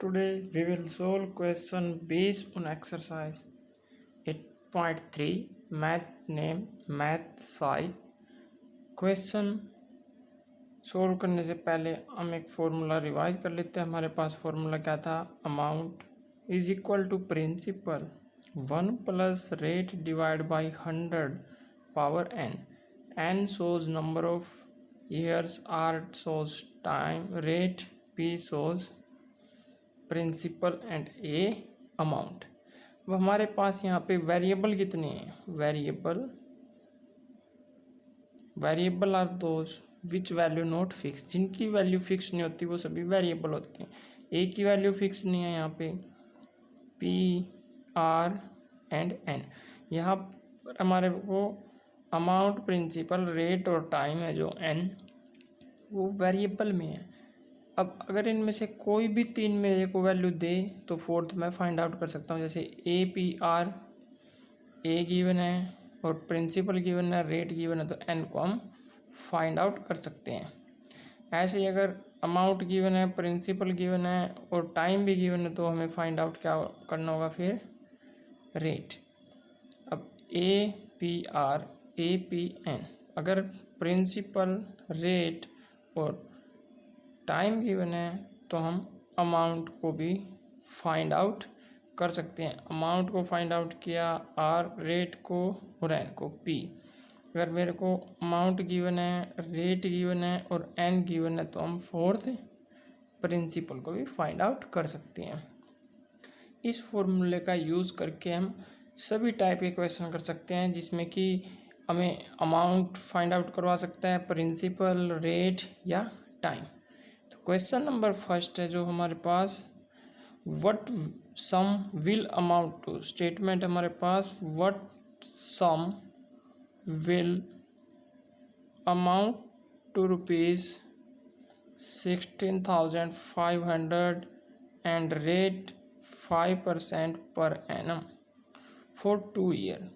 Today we will solve question based on exercise 8.3 math name math side। Question solve करने से पहले हम एक फॉर्मूला रिवाइज कर लेते हैं। हमारे पास फॉर्मूला क्या था? Amount is equal to principal 1 plus rate divide by 100 power n shows number of years, r shows time, rate, p shows principal and a amount. अब हमारे पास यहाँ पे वेरिएबल कितने हैं? Variable are those which value not fix, जिनकी value fix नहीं होती वो सभी वेरिएबल होते हैं। ए की वैल्यू फिक्स नहीं है यहाँ पे, पी आर एंड एन। यहाँ पर हमारे को अमाउंट, प्रिंसिपल, रेट और टाइम है जो एन, वो वेरिएबल में है। अब अगर इनमें से कोई भी तीन मेरे को वैल्यू दे तो फोर्थ मैं फाइंड आउट कर सकता हूँ। जैसे ए पी आर, ए गिवन है और प्रिंसिपल गिवन है, रेट गिवन है, तो एन को हम फाइंड आउट कर सकते हैं। ऐसे ही अगर अमाउंट गिवन है, प्रिंसिपल गिवन है और टाइम भी गिवन है तो हमें फाइंड आउट क्या करना होगा फिर? रेट। अब A P R, A P N, अगर प्रिंसिपल, रेट और टाइम गिवन है तो हम अमाउंट को भी फाइंड आउट कर सकते हैं। अमाउंट को फाइंड आउट किया, आर, रेट को और एन को, पी। अगर मेरे को अमाउंट गिवन है, रेट गिवन है और एन गिवन है तो हम फोर्थ प्रिंसिपल को भी फाइंड आउट कर सकते हैं। इस फॉर्मूले का यूज़ करके हम सभी टाइप के क्वेश्चन कर सकते हैं जिसमें कि हमें अमाउंट फाइंड आउट करवा सकता है, प्रिंसिपल, रेट या टाइम। क्वेश्चन नंबर फर्स्ट है जो हमारे पास, what sum will amount to. Statement हमारे पास, what sum will amount to rupees 16,500 and rate 5% per annum for 2 year.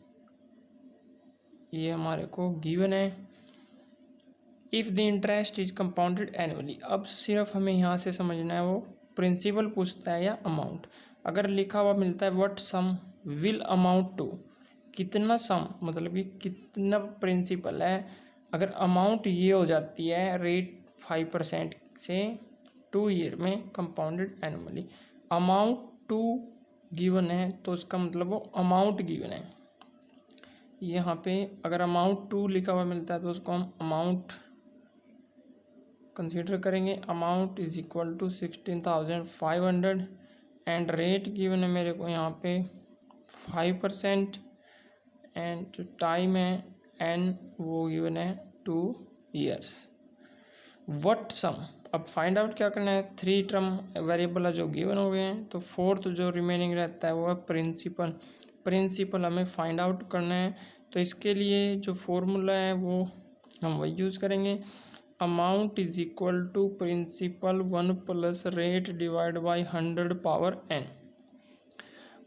ये हमारे को गिवन है। If the interest is compounded annually. अब सिर्फ हमें यहाँ से समझना है वो प्रिंसिपल पूछता है या अमाउंट। अगर लिखा हुआ मिलता है what sum will amount to, कितना सम मतलब कि कितना प्रिंसिपल है। अगर अमाउंट ये हो जाती है रेट 5% से 2 ईयर में compounded annually, amount too given है तो उसका मतलब वो अमाउंट गिवन है। यहाँ पे अगर अमाउंट टू लिखा हुआ मिलता है तो उसको हम अमाउंट कंसीडर करेंगे। Amount is equal to 16,500 and rate given है मेरे को यहाँ पे 5% एंड जो टाइम है एन वो गिवन है 2 ईयर्स। व्हाट सम, अब फाइंड आउट क्या करना है? 3 टर्म वेरिएबल है जो गिवन हो गए हैं, तो फोर्थ जो रिमेनिंग रहता है वो है प्रिंसिपल। प्रिंसिपल हमें फाइंड आउट करना है तो इसके लिए जो फॉर्मूला है वो हम वही यूज़ करेंगे। Amount is equal to principal 1 plus rate divide by 100 power n.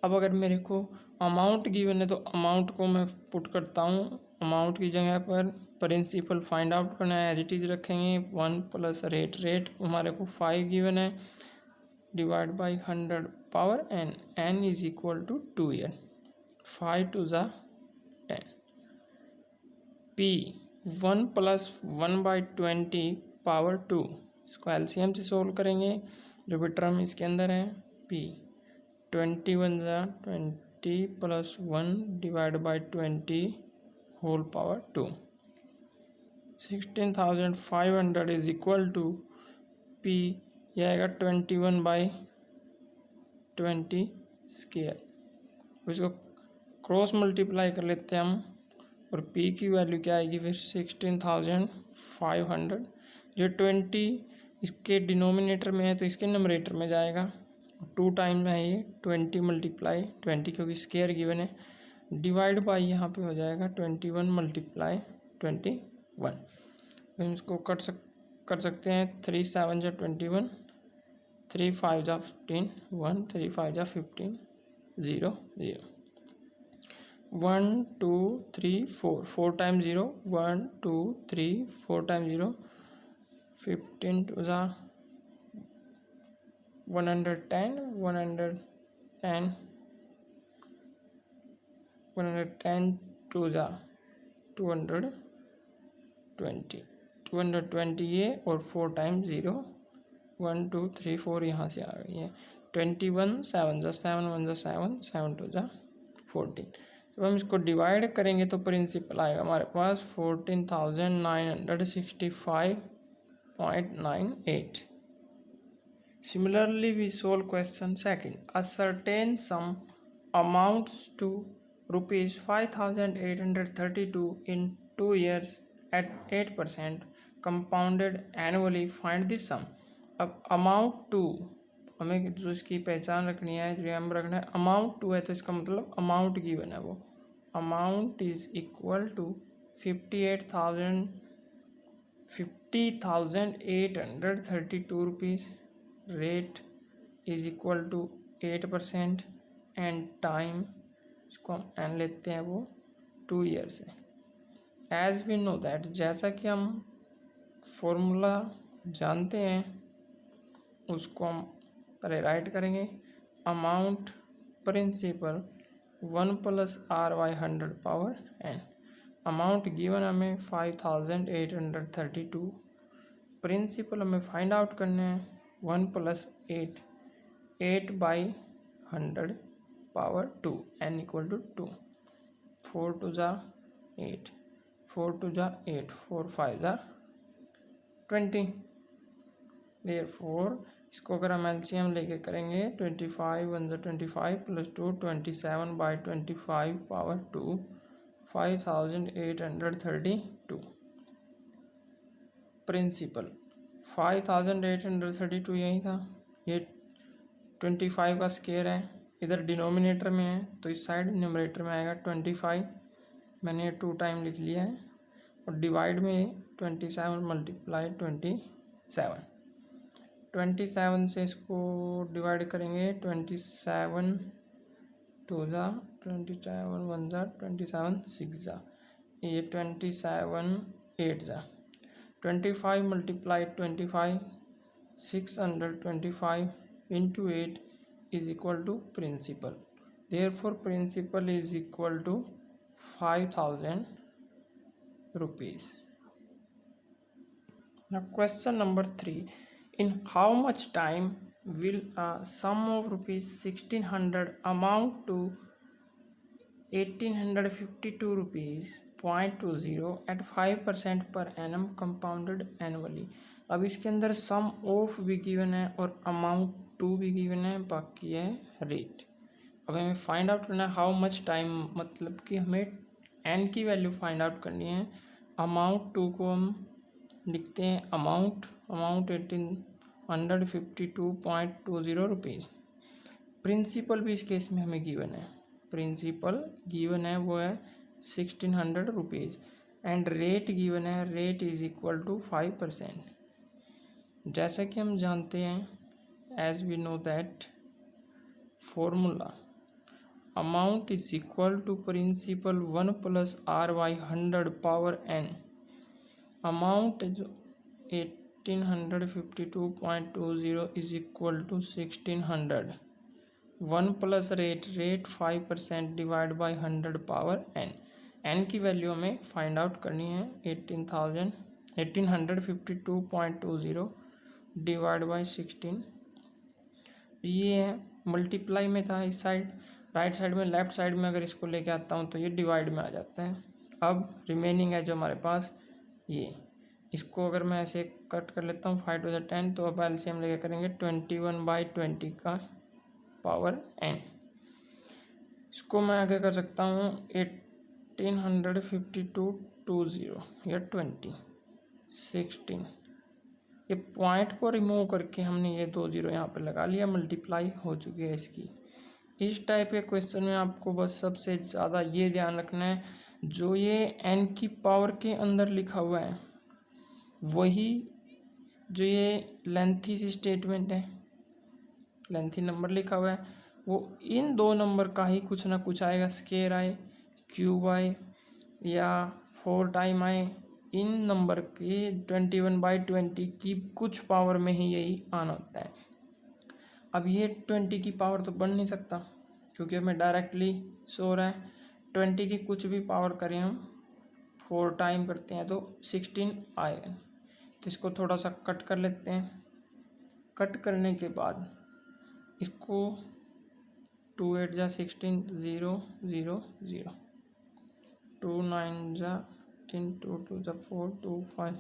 अब अगर मेरे को अमाउंट गिवन है तो अमाउंट को मैं पुट करता हूँ, अमाउंट की जगह पर प्रिंसिपल फाइंड आउट करना है, एज इट इज़ रखेंगे। 1 प्लस रेट, रेट हमारे को 5 गिवन है, divide by 100 power n, n is equal to 2 year, 5 two ज़ा 10। पी 1 प्लस 1/20 पावर 2, इसको एलसीएम से सोल्व करेंगे। जो भी टर्म इसके अंदर है, पी 21 ज़ा 20 plus 1 divide by 20 whole power 2। 16,500 is equal to p, यह आएगा 21/20 स्क्वायर। इसको क्रॉस मल्टीप्लाई कर लेते हैं हम और p की वैल्यू क्या आएगी फिर? 16,500। जो 20 इसके डिनोमिनेटर में है तो इसके नंबरेटर में जाएगा। 2 टाइम है ये 20 मल्टीप्लाई 20 क्योंकि स्क्वायर गिवन है, डिवाइड बाई यहाँ पे हो जाएगा 21 मल्टीप्लाई 21। हम इसको कर सकते हैं। 3 7 जा 21, 3 5 जा 15, 1 3 5 जा 15, 0 0। 1 2 3 4, 4 टाइम 0, 1 2 3 4 टाइम 0, 15 टू ज़ा 110 to the 220 ये और 4 टाइम्स 0 1 2 3 4 यहाँ से आ गई है 21 7 जा 7 1 जा 7 7 2 जा 14। जब हम इसको डिवाइड करेंगे तो प्रिंसिपल आएगा हमारे पास 14,965.98। Similarly, we solve question second. A certain sum amounts to rupees 5,832 in 2 years at 8% compounded annually. Find the sum. अब amount to हमें जो इसकी पहचान रखनी है, रिमेम्बर रखना है, अमाउंट टू है तो इसका मतलब अमाउंट गिवन है, वो amount is equal to 50,832 rupees, rate is equal to 8% and time, इसको हम एन लेते हैं वो 2 ईयर्स है। एज वी नो दैट, जैसा कि हम फॉर्मूला जानते हैं उसको हम पहले राइट करेंगे। Amount principal 1 + R/100 power n। Amount given हमें 5,832, प्रिंसिपल हमें फाइंड आउट करना है 1 + 8/100 पावर 2 n = 2। 4 2 जा 8, 4 2 जा 8, 4 5 जा 20। देयरफॉर इसको अगर हम एलसीएम लेके करेंगे 25 1 जा 25 + 2 27/25 पावर 2 5,832। प्रिंसिपल 5,832 यही था, ये 25 का स्क्वायर है, इधर डिनोमिनेटर में है तो इस साइड न्यूमरेटर में आएगा 25, मैंने ये 2 टाइम लिख लिया है, और डिवाइड में 27 × 27 से इसको डिवाइड करेंगे 27 2 जा 27 1 जा 27 6 जा, ये 27 8 जा 25 × 25 625 into 8 is equal to principal. Therefore principal is equal to 5,000 rupees. Now question number 3. In how much time will a sum of rupees 1,600 amount to 1,852 rupees 0.20 at 5% per annum compounded annually? अब इसके अंदर सम of भी given है और amount to भी given है, बाकी है रेट। अब हमें फाइंड आउट करना है हाउ मच टाइम, मतलब कि हमें एन की वैल्यू फाइंड आउट करनी है। अमाउंट टू को हम लिखते हैं अमाउंट 1,852.20 रुपीज़। प्रिंसिपल भी इस केस में हमें गिवन है, प्रिंसिपल गिवन है वो है 1,600 रुपीज़ एंड रेट गिवन है, रेट इज इक्वल टू 5%। जैसा कि हम जानते हैं, as we know that formula amount is equal to principal 1 + R/100 power n। Amount is 1,852.20 is equal to 1,600, 1 + rate 5% divide by 100 power n। n की value हमें find out करनी है 1,852.20 divide by 16। ये है मल्टीप्लाई में था इस साइड, राइट साइड में, लेफ्ट साइड में अगर इसको लेके आता हूँ तो ये डिवाइड में आ जाता है। अब रिमेनिंग है जो हमारे पास ये, इसको अगर मैं ऐसे कट कर लेता हूँ 5 2 10, तो अब एलसीएम लेके करेंगे 21/20 का पावर n। इसको मैं आगे कर सकता हूँ 1,852.20 या 20 16, ये पॉइंट को रिमूव करके हमने ये 2 0 यहाँ पे लगा लिया, मल्टीप्लाई हो चुकी है इसकी। इस टाइप के क्वेश्चन में आपको बस सबसे ज़्यादा ये ध्यान रखना है, जो ये n की पावर के अंदर लिखा हुआ है वही जो ये लेंथी सी स्टेटमेंट है, लेंथी नंबर लिखा हुआ है, वो इन 2 नंबर का ही कुछ ना कुछ आएगा, स्क्वायर आए, क्यूब आए या 4 टाइम आए, इन नंबर के 21/20 की कुछ पावर में ही यही आना होता है। अब ये 20 की पावर तो बढ़ नहीं सकता क्योंकि हमें डायरेक्टली शो हो रहा है। 20 की कुछ भी पावर करें हम 4 टाइम करते हैं तो 16 आएगा। तो इसको थोड़ा सा कट कर लेते हैं। कट करने के बाद इसको 2 8 जा 16 0 0 0 2 9 जा 10 2 2 जा 4 2 5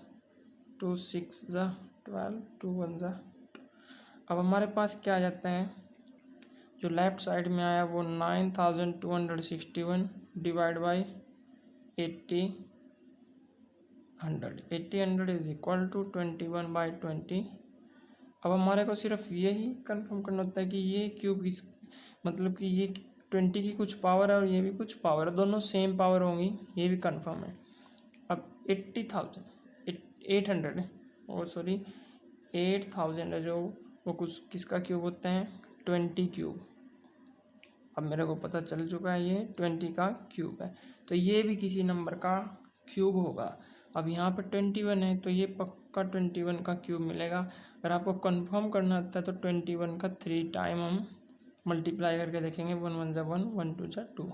2 6 जा 12 2 1 जा। अब हमारे पास क्या आ जाता है, जो लेफ्ट साइड में आया वो 9261 divide by 80 100 is equal to 21/20। अब हमारे को सिर्फ यही कंफर्म करना होता है कि ये क्यूब इस मतलब कि ये 20 की कुछ पावर है और ये भी कुछ पावर है, दोनों सेम पावर होंगी, ये भी कंफर्म है। अब 8,800 और सॉरी 8,000 है जो वो कुछ किसका क्यूब होता है 20 क्यूब। अब मेरे को पता चल चुका है ये 20 का क्यूब है, तो ये भी किसी नंबर का क्यूब होगा। अब यहाँ पे 21 है तो ये पक्का 21 का क्यूब मिलेगा। अगर आपको कंफर्म करना होता है तो 21 का 3 टाइम हम मल्टीप्लाई करके देखेंगे। 1 1 जा 1 1 2 जा 2।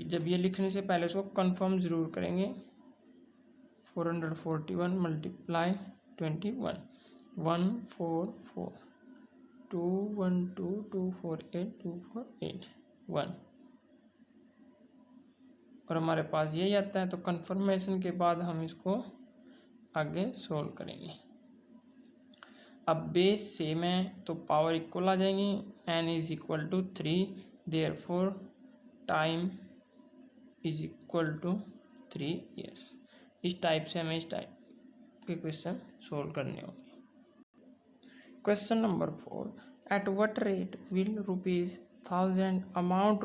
जब ये लिखने से पहले उसको कंफर्म ज़रूर करेंगे। 441 मल्टीप्लाई 21 144 2 1 2 2 4 8 2 4 8 1 और हमारे पास यही आता है। तो कंफर्मेशन के बाद हम इसको आगे सोल्व करेंगे। अब बेस सेम है तो पावर इक्वल आ जाएंगी। n is equal to 3 therefore time is equal to 3 years. इस टाइप से हमें इस टाइप के क्वेश्चन सोल्व करने होंगे। Question number 4, at what rate will ₹1000 amount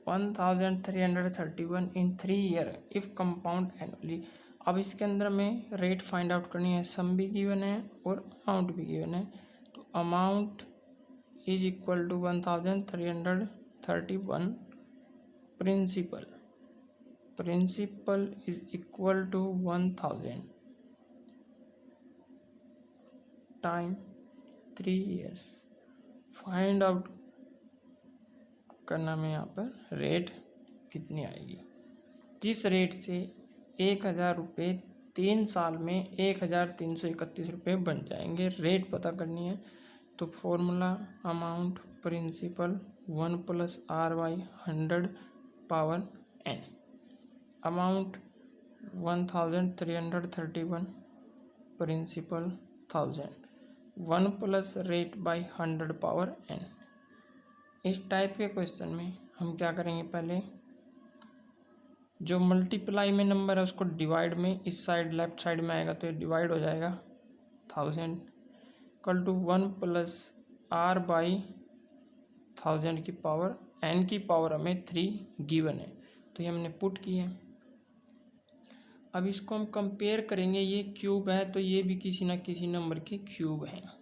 ₹1331 in 3 year if compound annually. अब इसके अंदर में रेट फाइंड आउट करनी है, सम भी गिवन है और अमाउंट भी गिवन है। तो amount is equal to 1331, principal is equal to 1000 time 3 years. Find out करना में यहाँ पर रेट कितनी आएगी। जिस रेट से 1000 रुपये 3 साल में 1331 रुपये बन जाएंगे, रेट पता करनी है। तो formula amount principal 1 + r/100 power n। Amount 1331, principal 1000, 1 + rate by 100 power n। इस टाइप के क्वेश्चन में हम क्या करेंगे, पहले जो मल्टीप्लाई में नंबर है उसको डिवाइड में इस साइड लेफ्ट साइड में आएगा तो ये डिवाइड हो जाएगा 1000 इक्वल टू 1 + r/1000 की पावर n की पावर हमें 3 गिवन है तो ये हमने पुट किए। अब इसको हम कंपेयर करेंगे, ये क्यूब है तो ये भी किसी ना किसी नंबर के क्यूब हैं।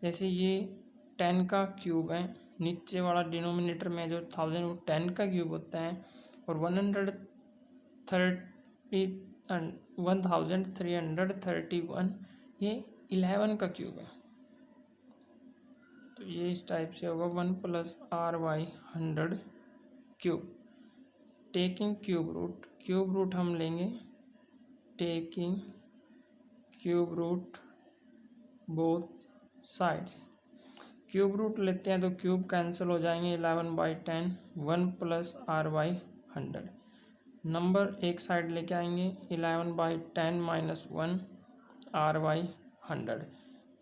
जैसे ये 10 का क्यूब है, नीचे वाला डिनोमिनेटर में जो 1000 वो 10 का क्यूब होता है और 1331 ये 11 का क्यूब है। तो ये इस टाइप से होगा 1 + r/100 cube. Taking cube root हम लेंगे, taking cube root both sides. Cube root लेते हैं तो क्यूब कैंसिल हो जाएंगे, 11/10 1 + r/100। नंबर एक साइड लेके आएंगे, 11/10 - 1 r/100।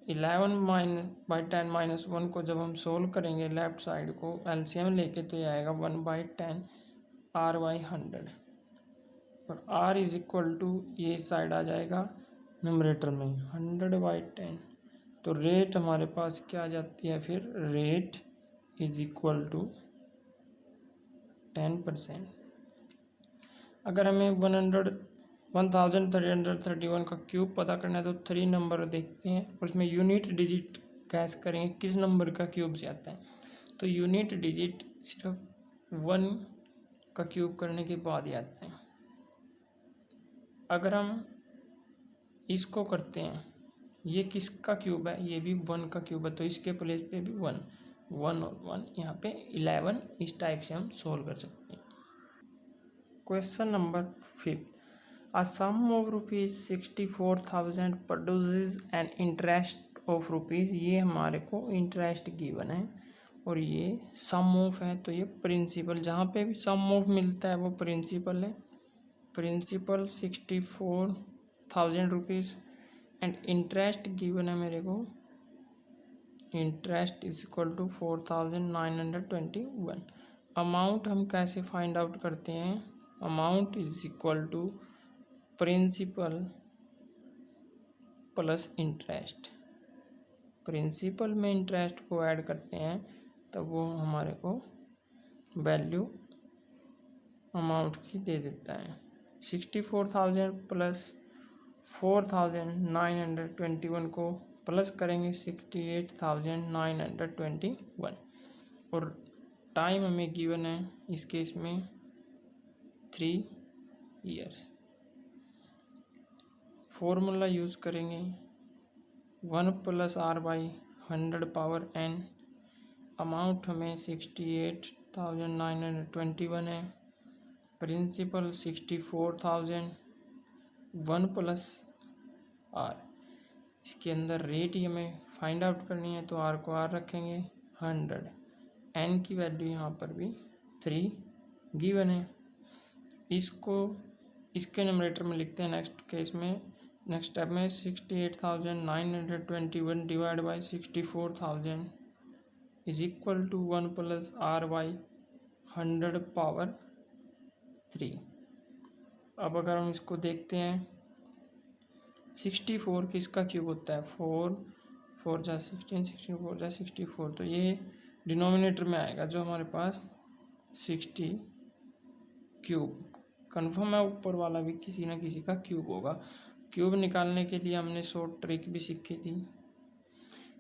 11/10 - 1 को जब हम सोल्व करेंगे लेफ्ट साइड को एलसीएम लेके तो ये आएगा 1/10 r/100 और r इज इक्वल टू ये साइड आ जाएगा न्यूमरेटर में 100/10। तो रेट हमारे पास क्या आ जाती है फिर, रेट इज इक्वल टू 10%। अगर हमें 1331 का क्यूब पता करना है तो 3 नंबर देखते हैं और इसमें यूनिट डिजिट गैस करेंगे किस नंबर का क्यूब से आता है। तो यूनिट डिजिट सिर्फ 1 का क्यूब करने के बाद ही आता है। अगर हम इसको करते हैं ये किसका क्यूब है, ये भी 1 का क्यूब है, तो इसके प्लेस पे भी 1 1 और 1 यहाँ पे 11। इस टाइप से हम सोल्व कर सकते हैं। Question number 5, a sum of rupees 64,000 produces an interest of rupees, ये हमारे को इंटरेस्ट गिवन है और ये सम ऑफ है, तो ये प्रिंसिपल, जहाँ पे भी सम ऑफ मिलता है वो प्रिंसिपल है। Principal 64,000 rupees and interest given है मेरे को, interest is equal to 4,921। Amount हम कैसे फाइंड आउट करते हैं, amount is equal to principal plus interest. Principal में इंटरेस्ट को ऐड करते हैं तब वो हमारे को वैल्यू अमाउंट की दे देता है। 64,000 प्लस 4,921 को प्लस करेंगे 68,921 और टाइम हमें गिवन है इस केस में 3 ईयर्स। फॉर्मूला यूज़ करेंगे 1 + r/100 पावर n। अमाउंट हमें 68,921 है, प्रिंसिपल 64,000, 1 + r। इसके अंदर रेट ही हमें फाइंड आउट करनी है, तो r को r रखेंगे 100। n की वैल्यू यहाँ पर भी 3 गिवन है। इसको इसके न्यूमरेटर में लिखते हैं नेक्स्ट स्टेप में 68,921 divide by 64,000 is equal to 1 + r/100 power 3। अब अगर हम इसको देखते हैं 64 किसका क्यूब होता है, 4 4 जा 16, 16 4 जा 64, तो ये डिनोमिनेटर में आएगा जो हमारे पास 60 क्यूब कन्फर्म है। ऊपर वाला भी किसी ना किसी का क्यूब होगा। क्यूब निकालने के लिए हमने शॉर्ट ट्रिक भी सीखी थी।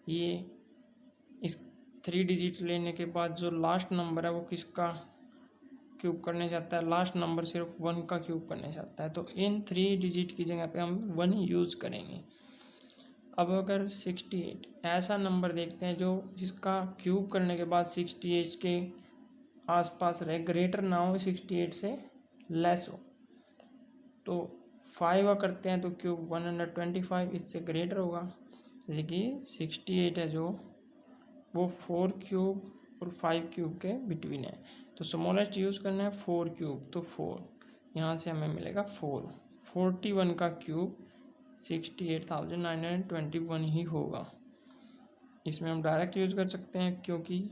ये इस 3 डिजिट लेने के बाद जो लास्ट नंबर है वो किसका क्यूब करने जाता है, लास्ट नंबर सिर्फ 1 का क्यूब करने जाता है, तो इन 3 डिजिट की जगह पे हम 1 यूज़ करेंगे। अब अगर 68 ऐसा नंबर देखते हैं जो जिसका क्यूब करने के बाद 68 के आसपास रहे, ग्रेटर ना हो 68 से लेस हो, तो 5 करते हैं तो क्यूब 125 इससे ग्रेटर होगा। जैसे कि 68 है जो वो 4 क्यूब और 5 क्यूब के बिटवीन है, तो स्मॉलेस्ट यूज़ करना है 4 क्यूब, तो 4 यहाँ से हमें मिलेगा 4। 41 का क्यूब 68,921 ही होगा। इसमें हम डायरेक्ट यूज़ कर सकते हैं क्योंकि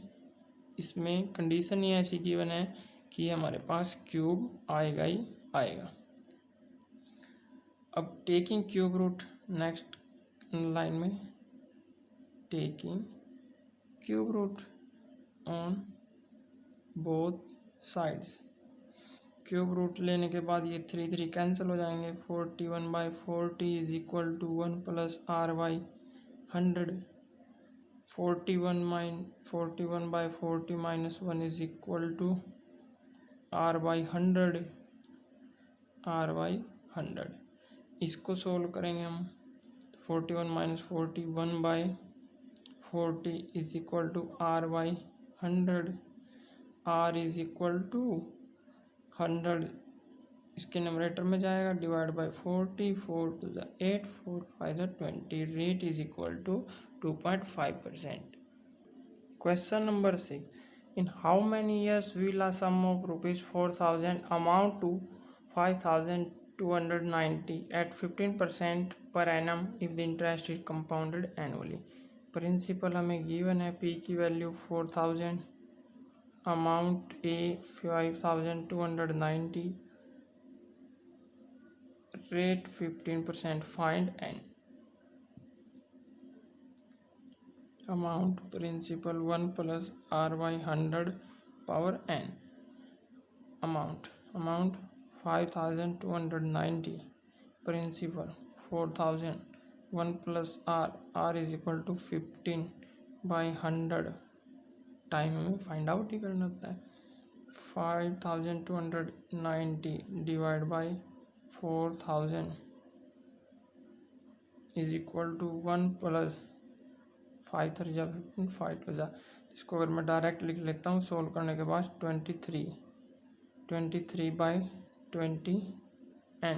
इसमें कंडीशन ही ऐसी गिवन है कि हमारे पास क्यूब आएगा ही आएगा। अब taking cube root next line में, taking cube root on both sides. Cube root लेने के बाद ये 3 3 कैंसिल हो जाएंगे। 41/40 is equal to 1 + r/100। 41/40 minus 1 is equal to r/100। r/100 इसको सोल्व करेंगे हम। 41 - 40 1/40 is equal to r/100। r is equal to 100 इसके नंबरेटर में जाएगा, divide by 40, 4 × 2 = 8, 4 × 5 = 20। Rate is equal to 2.5%। Question number 6, in how many years will a sum of ₹4,000 amount to 5,290 at 15% per annum if the interest is compounded annually। Principal हमें given है, p की value 4,000, amount a 5,290, rate 15%, find n. Amount principal 1 + r/100 power n। Amount 5,290, principal 4,000, 1 + r is equal to 15/100। Time हमें find out ही करना होता है। 5,290 divide by 4,000 is equal to 1 plus 5 3 जा 15 5 to जा। इसको अगर मैं डायरेक्ट लिख लेता हूँ सोल्व करने के बाद 23 एन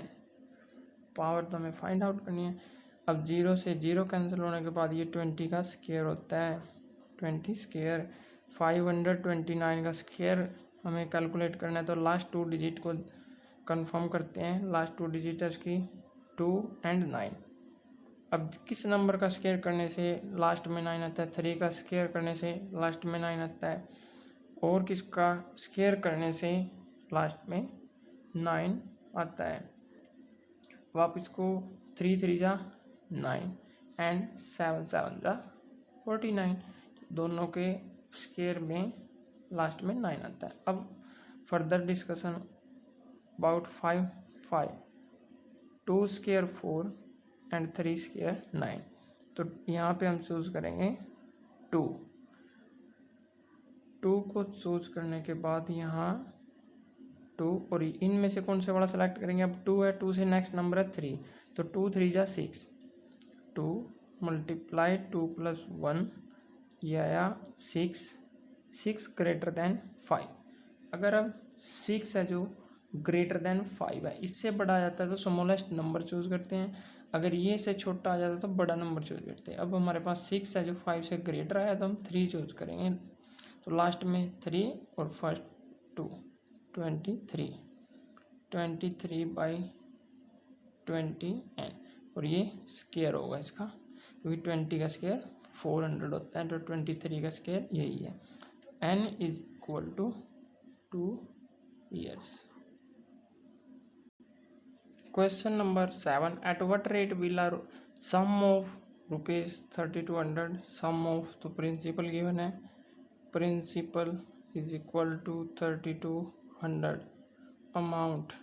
पावर तो हमें फाइंड आउट करनी है। अब 0 से 0 कैंसिल होने के बाद ये 20 का स्क्वायर होता है, 20 स्क्वायर 529 का स्क्वायर हमें कैलकुलेट करना है। तो लास्ट 2 डिजिट को कंफर्म करते हैं, लास्ट 2 डिजिट है उसकी 2 एंड 9। अब किस नंबर का स्क्वायर करने से लास्ट में 9 आता है, 3 का स्क्वायर करने से लास्ट में 9 आता है, और किसका स्क्वायर करने से लास्ट में 9 आता है। अब आप इसको 3 3 जा 9 एंड 7 7 जा 49, दोनों के स्क्वायर में लास्ट में 9 आता है। अब further discussion about 5 5 2 square 4 and 3 square 9। तो यहाँ पे हम चूज़ करेंगे 2 को चूज़ करने के बाद यहाँ 2 और इनमें से कौन से वाला सेलेक्ट करेंगे। अब 2 है, 2 से नेक्स्ट नंबर है 3, तो 2 3 जा 6, 2 मल्टीप्लाई 2 प्लस 1 ये आया 6 ग्रेटर देन 5। अगर अब 6 है जो ग्रेटर देन 5 है, इससे बड़ा आ जाता है तो स्मॉलेस्ट नंबर चूज़ करते हैं, अगर ये से छोटा आ जाता है तो बड़ा नंबर चूज़ करते हैं। अब हमारे पास 6 है जो 5 से ग्रेटर आया तो हम 3 चूज़ करेंगे, तो लास्ट में 3 और फर्स्ट 2 23 बाई 20 एन, और ये स्क्वायर होगा इसका, क्योंकि 20 का स्क्वायर 400 होता है, तो 23 का स्क्वायर यही है। N is equal to 2 years। Question number 7, at what rate will are sum of ₹3200 sum of, तो प्रिंसिपल गिवन है, principal is equal to 3200, amount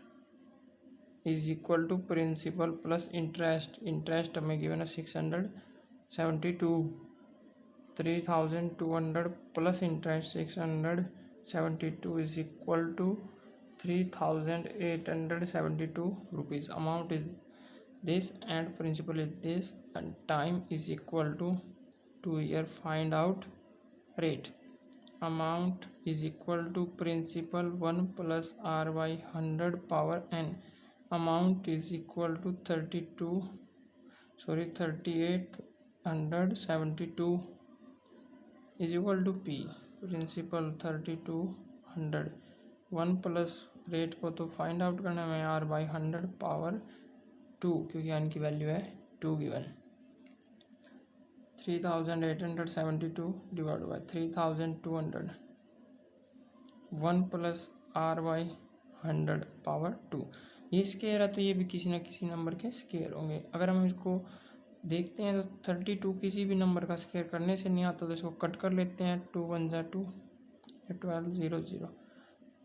is equal to principal plus interest, interest हमें given है 672, 3200 plus interest 672 is equal to 3872 rupees। Amount is this and principal is this and time is equal to 2 year। Find out rate. Amount is equal to principal 1 plus R/100 power n। Amount is equal to 3872 is equal to P, principal 3200, 1 plus rate को तो find out करना है R/100 power 2, क्योंकि n की value है 2 given. 3872 divide by 3200, 1 plus R/100 power 2। ये square है तो ये भी किसी न किसी नंबर के स्क्वायर होंगे। अगर हम इसको देखते हैं तो 32 किसी भी नंबर का स्क्वायर करने से नहीं आता, तो इसको कट कर लेते हैं। 2 1 जा 2, 12 0 0,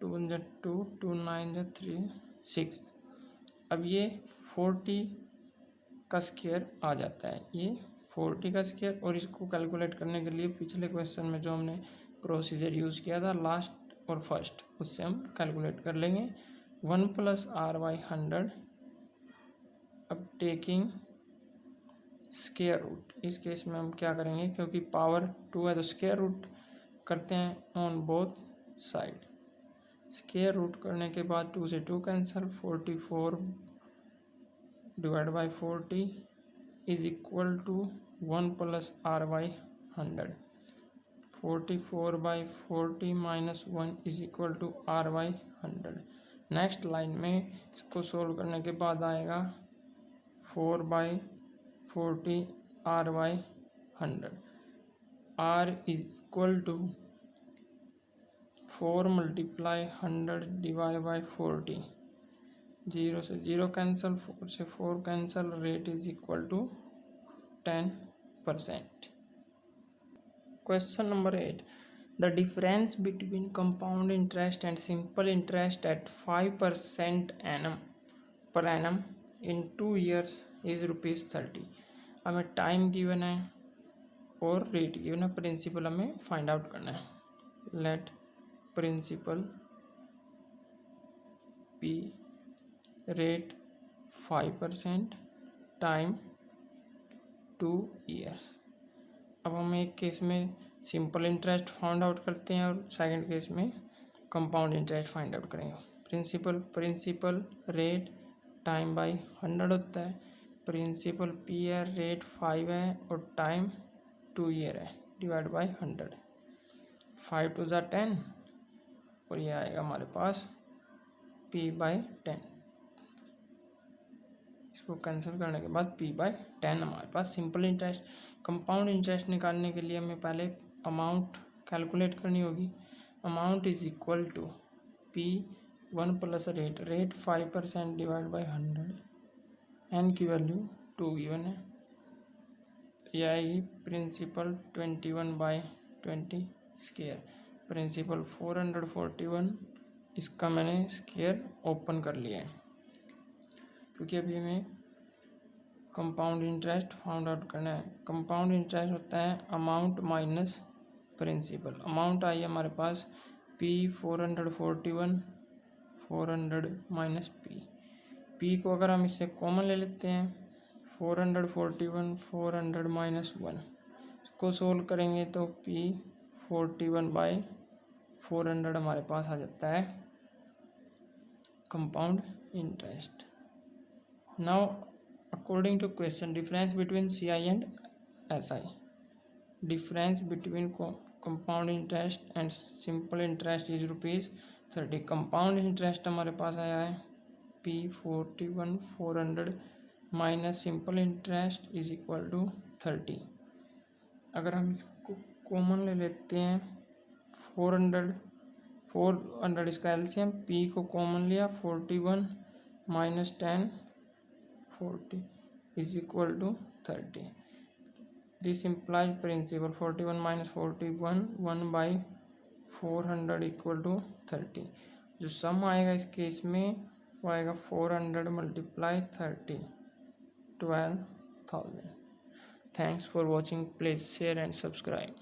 2 1 जा 2, 2 9 जा 3 6। अब ये 40 का स्क्वायर आ जाता है, ये 40 का स्क्वायर, और इसको कैलकुलेट करने के लिए पिछले क्वेश्चन में जो हमने प्रोसीजर यूज़ किया था लास्ट और फर्स्ट, उससे हम कैलकुलेट कर लेंगे। 1 प्लस R/100, अब टेकिंग स्क्वायर रूट, इस केस में हम क्या करेंगे, क्योंकि पावर 2 है तो स्क्वायर रूट करते हैं on both side. Square root करने के बाद 2 से 2 cancel, 44 divide by 40 is equal to 1 plus R/100। 44/40 minus 1 is equal to R/100। Next line में इसको सोल्व करने के बाद आएगा 4/40 R/100। R is equal to 4 multiply 100 divide by 40, 0 से 0 कैंसिल, 4 से 4 cancel, rate is equal to 10%। Question number 8, the difference between compound interest and simple interest at 5% per annum in 2 years is ₹30। हमें time given है और rate given है, principal हमें find out करना है। Let principal P, rate 5%, time 2 years. अब हम एक केस में सिंपल इंटरेस्ट फाइंड आउट करते हैं और सेकंड केस में कंपाउंड इंटरेस्ट फाइंड आउट करेंगे। प्रिंसिपल रेट टाइम बाय 100 होता है। प्रिंसिपल पी है, रेट 5 है और टाइम 2 ईयर है, डिवाइड बाय 100। 5 2 ज़ा 10 और ये आएगा हमारे पास P/10। इसको कैंसिल करने के बाद P/10 हमारे पास सिंपल इंटरेस्ट। कंपाउंड इंटरेस्ट निकालने के लिए हमें पहले अमाउंट कैलकुलेट करनी होगी। Amount is equal to P1 plus rate 5% divide by 100। N की वैल्यू 2 गिवन है। यह आएगी प्रिंसिपल 21/20 स्क्वायर। प्रिंसिपल 441, इसका मैंने स्क्वायर ओपन कर लिया है क्योंकि अभी हमें कंपाउंड इंटरेस्ट फाउंड आउट करना है। कंपाउंड इंटरेस्ट होता है amount minus principal. Amount I हमारे पास P441, 400 माइनस P को अगर हम इससे कॉमन ले लेते हैं 441, 400 माइनस 1, इसको सोल्व करेंगे तो P41/400 हमारे पास आ जाता है compound interest. Now according to question, difference between CI and SI। Difference between compound interest and simple interest is ₹30। Compound interest हमारे पास आया है P41 400 minus simple interest is equal to 30। अगर हम इसको कॉमन ले लेते हैं 400 इसका एलसीएम, P को कॉमन लिया 41 minus 10 40 is equal to 30। This implies principal 41 minus 41 1/400 equal to 30। जो सम आएगा इस केस में वो आएगा 400 multiply 30, 12,000। Thanks for watching. Please share and subscribe.